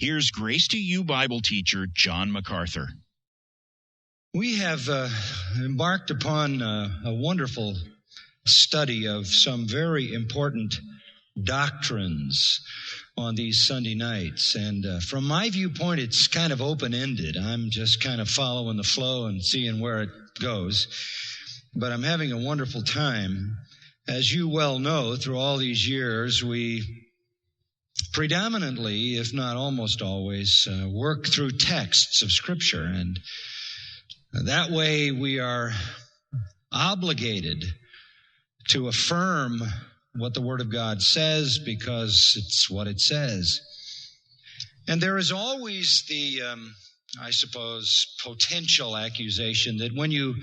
Here's Grace to You Bible teacher John MacArthur. We have embarked upon a wonderful study of some very important doctrines on these Sunday nights. And from my viewpoint, it's kind of open-ended. I'm just kind of following the flow and seeing where it goes. But I'm having a wonderful time. As you well know, through all these years, we predominantly, if not almost always, work through texts of Scripture. And that way we are obligated to affirm what the Word of God says because it's what it says. And there is always the, I suppose, potential accusation that when you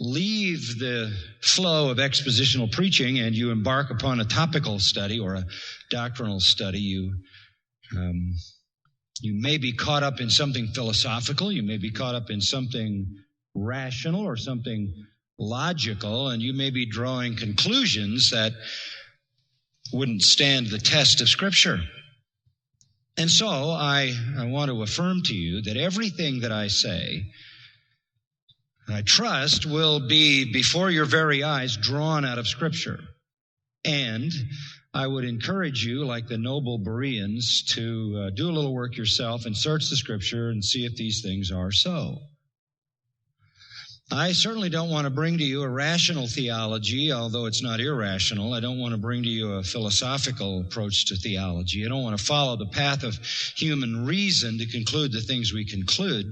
leave the flow of expositional preaching and you embark upon a topical study or a doctrinal study, you may be caught up in something philosophical, you may be caught up in something rational or something logical, and you may be drawing conclusions that wouldn't stand the test of Scripture. And so I want to affirm to you that everything that I say, I trust, will be before your very eyes drawn out of Scripture. And I would encourage you, like the noble Bereans, to do a little work yourself and search the Scripture and see if these things are so. I certainly don't want to bring to you a rational theology, although it's not irrational. I don't want to bring to you a philosophical approach to theology. I don't want to follow the path of human reason to conclude the things we conclude.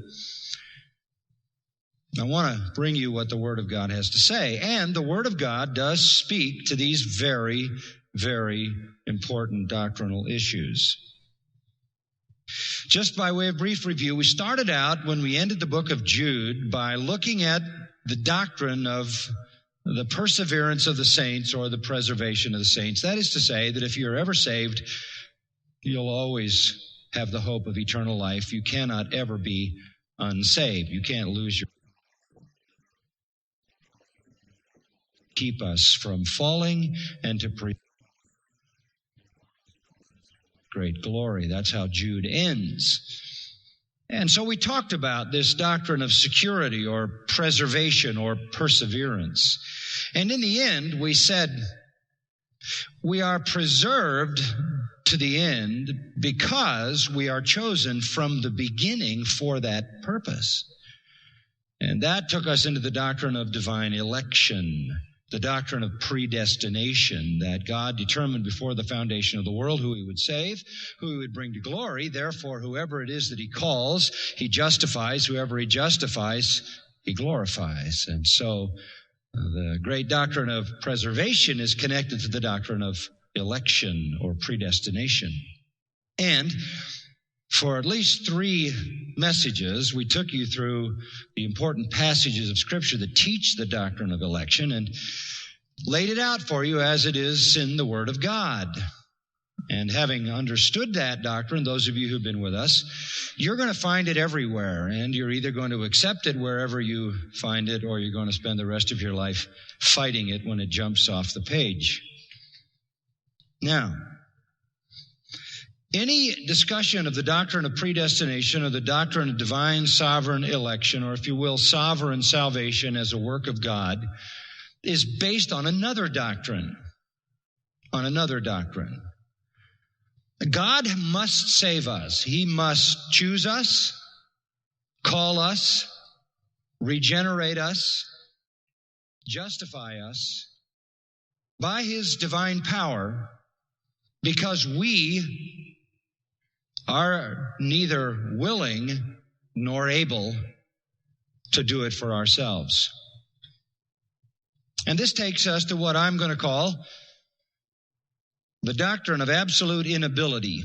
I want to bring you what the Word of God has to say. And the Word of God does speak to these very, very important doctrinal issues. Just by way of brief review, we started out when we ended the book of Jude by looking at the doctrine of the perseverance of the saints or the preservation of the saints. That is to say that if you're ever saved, you'll always have the hope of eternal life. You cannot ever be unsaved. You can't lose your... Keep us from falling and to great glory. That's how Jude ends. And so we talked about this doctrine of security or preservation or perseverance. And in the end, we said we are preserved to the end because we are chosen from the beginning for that purpose. And that took us into the doctrine of divine election, the doctrine of predestination, that God determined before the foundation of the world who He would save, who He would bring to glory. Therefore, whoever it is that He calls, He justifies. Whoever He justifies, He glorifies. And so the great doctrine of preservation is connected to the doctrine of election or predestination. And for at least 3 messages, we took you through the important passages of Scripture that teach the doctrine of election and laid it out for you as it is in the Word of God. And having understood that doctrine, those of you who've been with us, you're going to find it everywhere, and you're either going to accept it wherever you find it, or you're going to spend the rest of your life fighting it when it jumps off the page. Now, any discussion of the doctrine of predestination or the doctrine of divine sovereign election, or if you will, sovereign salvation as a work of God, is based on another doctrine. God must save us. He must choose us, call us, regenerate us, justify us by His divine power, because we are neither willing nor able to do it for ourselves. And this takes us to what I'm going to call the doctrine of absolute inability.